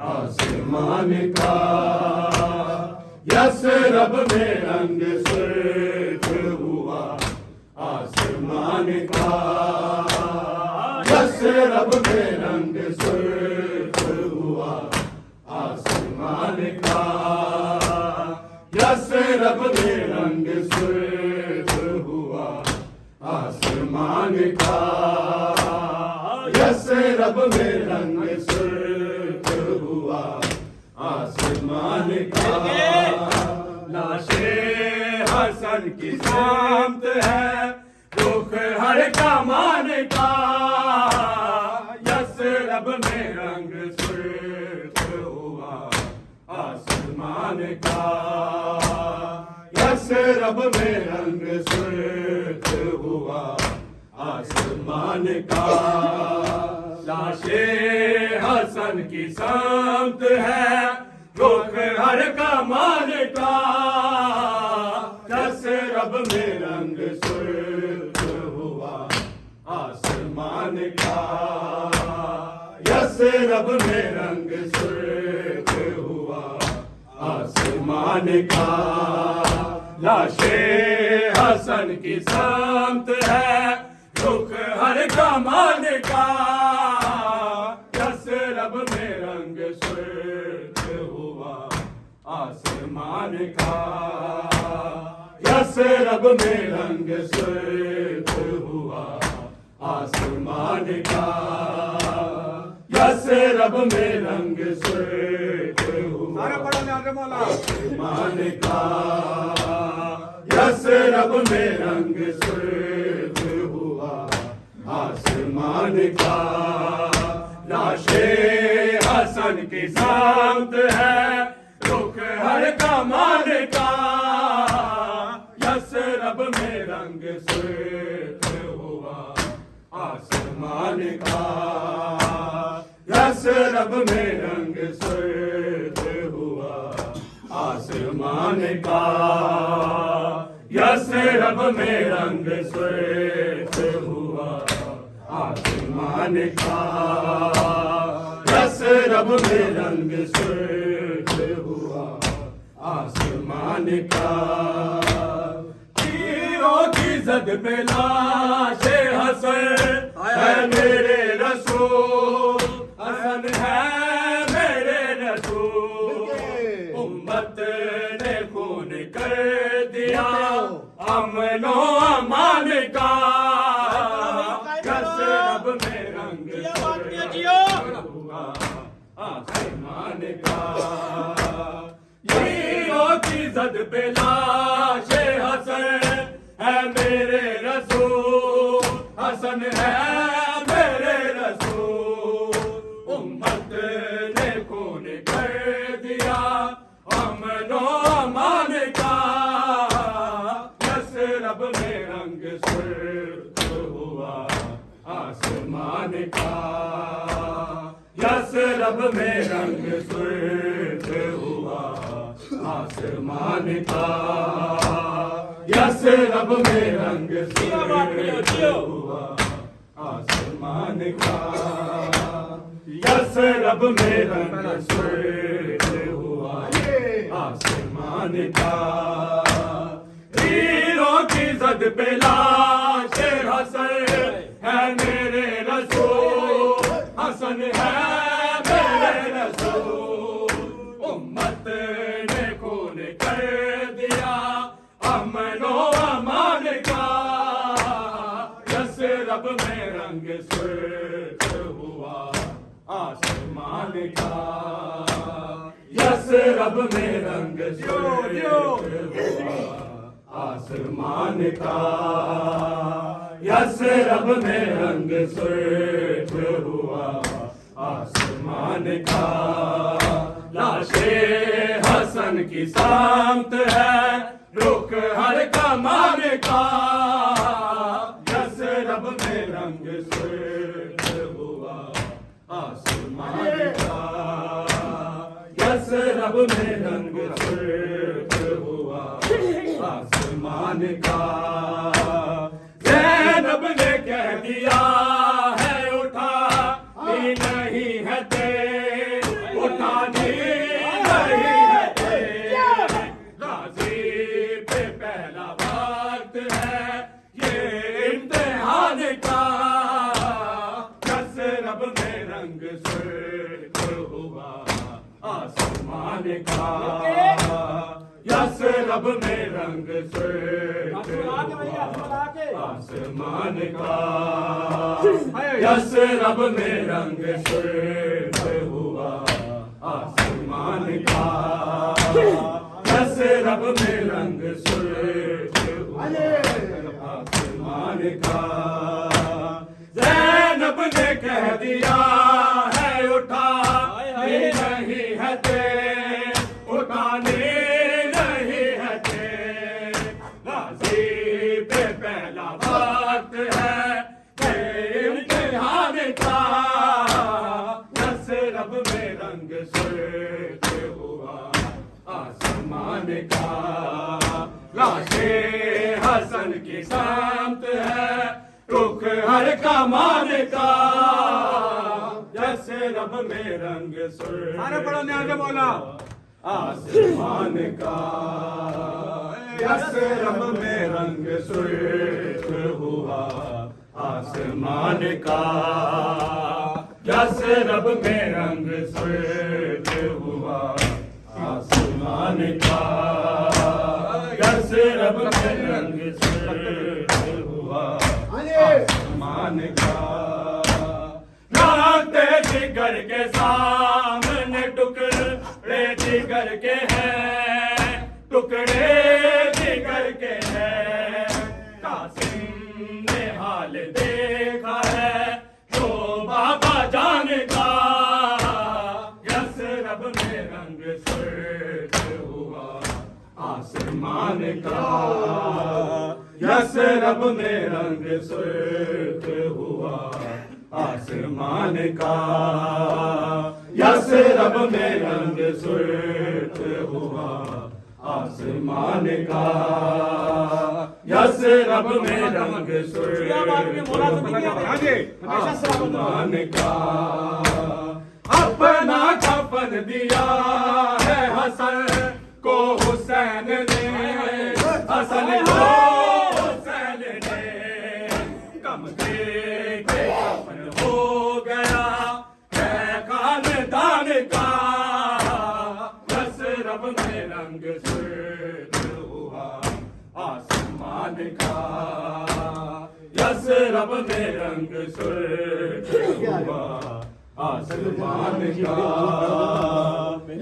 आसमान का यसरब में रंग सुर्ख हुआ आसमान का, यसरब में रंग सुर्ख हुआ आसमान का, यसरब में रंग सुर्ख हुआ आसमान का, यसरब में रंग सुर्ख हुआ आसमान का। लाशे हसन की शामत है रुख हर कमान का, यसरब में रंग सुर्ख हुआ आसमान का, यसरब में रंग सुर्ख हुआ आसमान का। लाशे हसन की शामत है रुख हर कमान का, यसरब में रंग सुर्ख हुआ आसमान का, यसरब में रंग सुर्ख हुआ आसमान का। लाशे हसन की शामत है रुख हर कमान का, यसरब में रंग सुर्ख हुआ आसमान का, यसरब में रंग सुर्ख हुआ आसमान का, यसरब में रंग सुर्ख हुआ आसमान का, यसरब में रंग सुर्ख हुआ आसमान का। लाशे हसन की शामत है रुख हर कमान का, यसरब में रंग सुर्ख हुआ आसमान का, यसरब में रंग सुर्ख हुआ आसमान का, यसरब में रंग सुर्ख हुआ आसमान का, यसरब में रंग सुर्ख हुआ आसमान का। तीरों की जद पे लाशे हसन है मेरे रसूल, हसन है मेरे रसूल, उम्मत ने खून कर दिया अमनो अमान का, यसरब में रंग हुआ आसमान का। तीरों की जद पे लाशे हसन है मेरे रसूल, हसन है मेरे रसूल, उम्मत ने खून कर दिया अमनो अमान का, यसरब में रंग सुर्ख हुआ आसमान का, यसरब में रंग सुर्ख हुआ आसमान का, यसरब में रंग सुर्ख हुआ आसमान का, यसरब में रंग सुर्ख हुआ आसमान का। तीरों की जद पे लाशे हसन है मेरे रसूल, हसन है मेरे रसूल, उम्मत ने खून कर दिया अमनो अमान का, यसरब में रंग सुर्ख हुआ आसमान का, यसरब में रंग सुर्ख हुआ आसमान का, यसरब में रंग सुर्ख हुआ आसमान का। लाशे हसन की शामत है रुख हर कमान का, यसरब में रंग सुर्ख हुआ आसमान का, यसरब में रंग सुर्ख हुआ आसमान का। ज़ैनब ने कह दिया है उठा नहीं है तेरे, उठानी नहीं है तेरे, का यस रब में रंग सुर्ख आसमान का यस रब में रंग सुर्ख हुआ आसमान का यस रब में रंग सुर्ख हुआ आसमान का ज़ैनब ने कह दिया है उठा नहीं है तेरे उठाने नहीं है तेरे गाजी पे पहला वक्त है इम्तिहान का यस रब में रंग सुर्ख हुआ आसमान का लाशे हसन की सामत है रुख हर का मान का यस रब में रंग सुर्ख अरे बड़ा न्याय बोला आसमान का यस रब में रंग सुर्ख हुआ आसमान का यस रब में रंग सुर्ख हुआ आसमान का यस रब में रंग सुर्ख हुआ आसमान का राते जिगर के सामने टुकड़े जिगर के हैं टुकड़े जिगर के हैं कासिम ने हाल देखा है तो बाबा जान का यस रब में रंग सुर्ख हुआ आसमान का यस रब में रंग सुर्ख हुआ आसमान का यस रब में रंग सुर्ख हुआ आसमान का यस रब में रंग सुर्ख आसमान का अपना कफन दिया है हसन को हुसैन ने हसन को हुसैन ने कम दे के कफन हो गया है खानदान का यस रब में रंग सुर्ख हुआ आसमान का यस रब में रंग सुर्ख हुआ आसमान का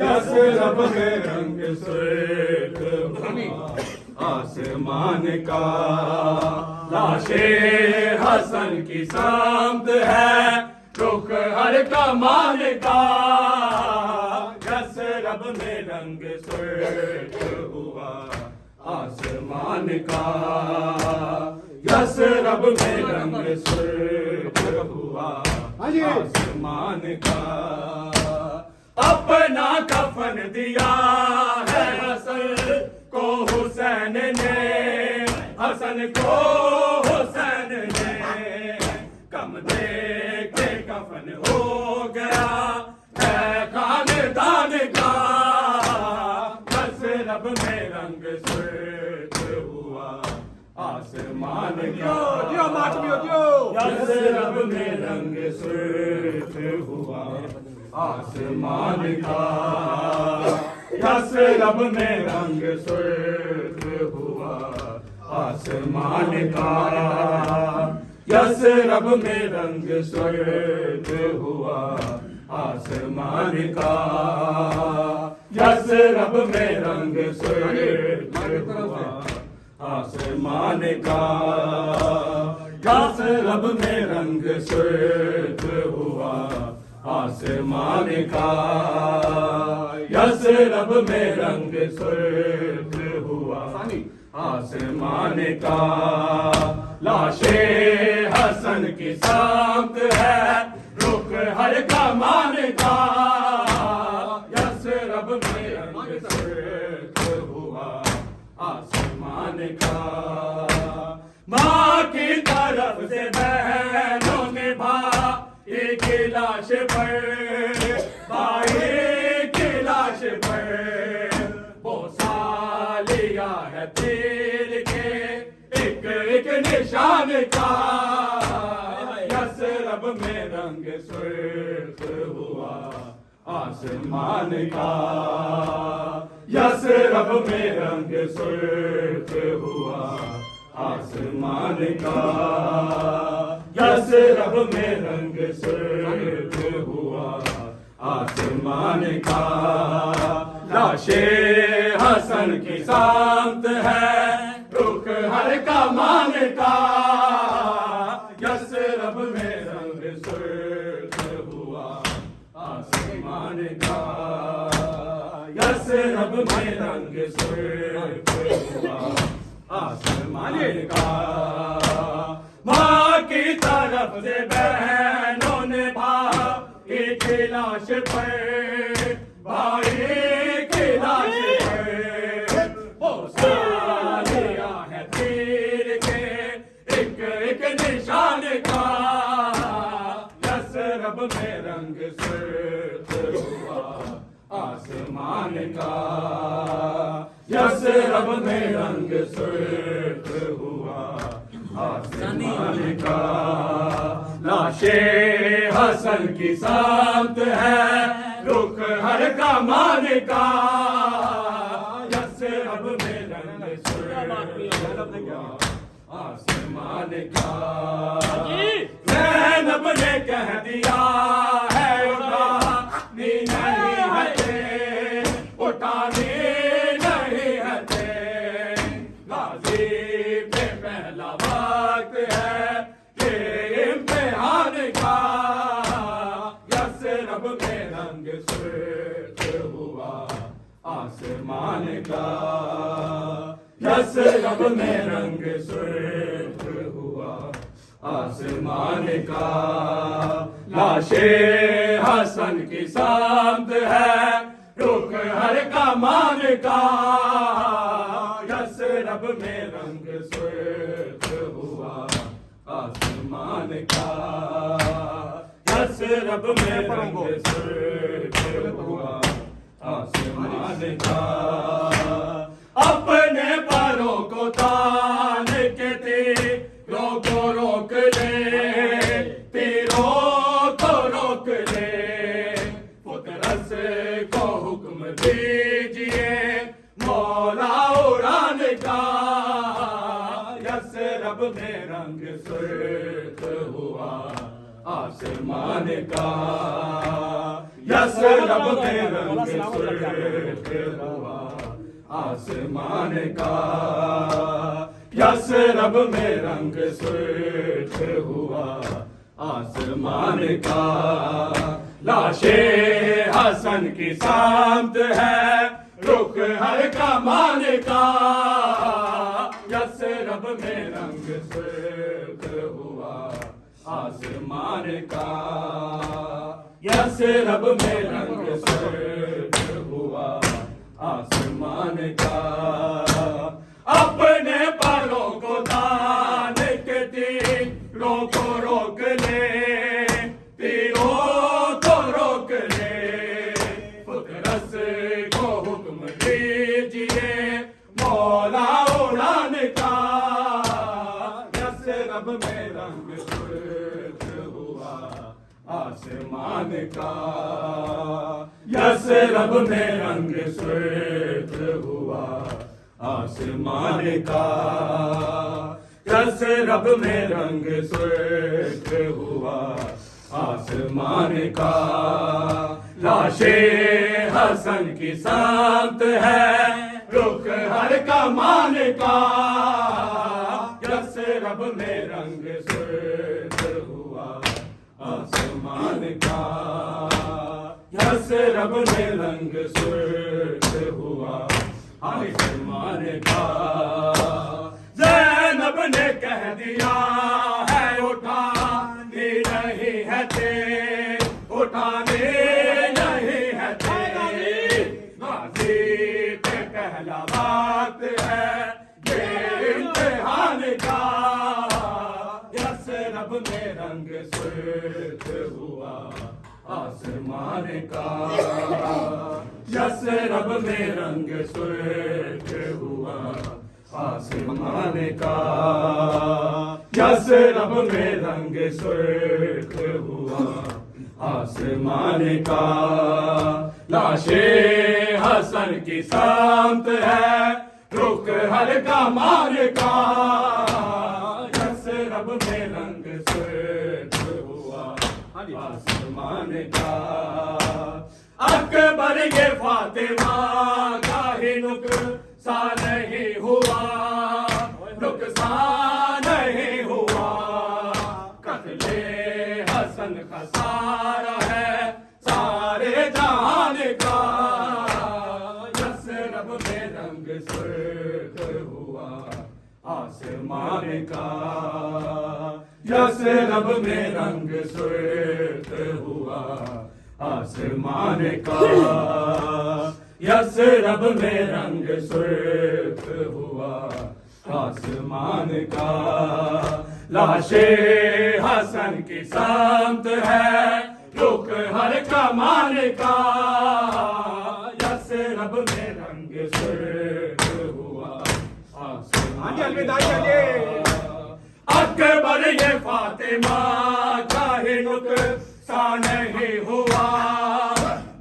यस रब में रंग सुर्ख हुआ आसमान का लाशे हसन की सामत है रुख हर का मान का यस रब में रंग सुर्ख हुआ आसमान का यस रब में रंग सुर्ख हुआ आसमान का अपना कफन दिया है हसन को हुसैन ने हसन को हुसैन ने कम दे के कफन हो गया है खानदान का यस रब में रंग सुर्ख हुआ आसमान का यस रब में रंग सुर्ख हुआ आसमान का यस रब में रंग सुर्ख हुआ आसमान का यस रब में रंग सुर्ख हुआ आसमान का यस रब में रंग सुर्ख हुआ आसमान का यस रब में रंग सुर्ख हुआ आसमान का यस रब में रंग सुर्ख हुआ आसमान का लाशे हसन की सामत है रुख हर का मान का यस रब में रंग सुर्ख हुआ आसमान का माँ की तरफ से बहनों ने भाई की लाश पर भाई की लाश पर बोसा लिया है तीर के एक एक निशान का यस रब में रंग सुर्ख हुआ आसमान का, यस रब में रंग सुर्ख हुआ आसमान का, यस रब में रंग सुर्ख हुआ आसमान का। लाशे हसन की सामत है रुख हर का मान का, यस रब में रंग सुर्ख हुआ आसमान का, यस रब में रंग सुर्ख हुआ आसमान का। माँ की तरफ से बहनों ने भाई की लाश पर, भाई की लाश पर पोसा लिया है तीर के एक एक निशान का, यस रब में रंग सुर्ख हुआ आसमान का, यस रब में रंग सुर्ख हुआ आसमान का। लाशे हसन की सामत है रुख हर का मान का, यस रब में रंग सुर्ख हुआ आसमान का। ज़ैनब ने कह दिया है उठानी नहीं है, उठानी नहीं है, गाजी पे पहला वक्त है ये इम्तिहान का, यस रब में रंग सुर्ख हुआ आसमान का, यस रब में रंग सुर्ख हुआ आसमान का। लाशे हसन की सामत है रुख हर का मान का, यस रब में रंग सुर्ख हुआ आसमान का, यस रब में रंग सुर्ख हुआ आसमान का। अपने पैरों को तान के तीरों को रोक ले, तीरों को रोक ले, पुतरस को हुक्म दीजिए मौला उड़ान का, यस रब में रंग सुर्ख हुआ आसमान का, यस रब में रंग सुर्ख हुआ आसमान का, यस रब में रंग सुर्ख हुआ आसमान का। लाशे हसन की सामत है रुख हर का मान का, यस रब में रंग सुर्ख हुआ आसमान का, यस रब में रंग सुर्ख हुआ आसमान का। अपने पैरों को तान के तीरों को रोक ले, तीरों को रोक ले, पुतरस को हुक्म दीजिए मौला उड़ान का, यस रब में रंग सुर्ख हुआ आसमान का, यस रब में रंग सुर्ख हुआ आसमान का, यस रब में रंग सुर्ख हुआ आसमान का। लाशे हसन की सामत है रुख हर का मान का, यस रब में रंग सुर्ख हुआ आसमान का, यस रब में रंग सुर्ख हुआ आसमान का। ज़ैनब ने कह दिया है उठानी नहीं है ते, उठानी नहीं है ते, गाजी पे पहला वक्त है ये इम्तिहान का, यस रब में रंग सुर्ख हुआ आसमान का, यस रब में रंग सुर्ख हुआ आसमान का, यस रब में रंग सुर्ख हुआ आसमान का। लाशे हसन की सामत है, रुख हल्का मार का। यसरब में रंग सुर्ख हुआ आसमान का। अकबर ये फातिमा का ही नुकसान नहीं हुआ, नुकसान नहीं हुआ। कत्ले हसन खसारा है सारे जहान का। यसरब में रंग सुर्ख हुआ आसमान का। यसरब में रंग सुर्ख हुआ आसमान का। यसरब में रंग सुर्ख हुआ आसमान का। लाशे हसन की सामत है, रुख हल्का मान का। यसरब में रंग सुर्ख हुआ आसमान का। अकबर ये फातिमा का ही नुकसान नहीं हुआ,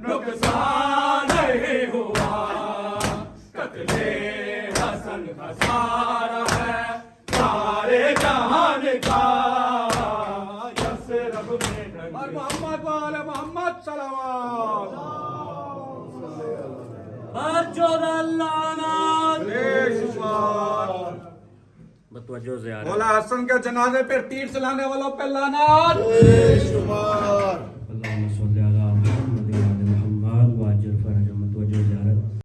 नुकसान नहीं हुआ। कत्ले हसन खसारा है सारे जहान का। यसरब में रंग मोहम्मद वाले मोहम्मद सलावत। बतवज्जो से यार। मौला हसन के जनाजे पे तीर चलाने वालों पे लानत।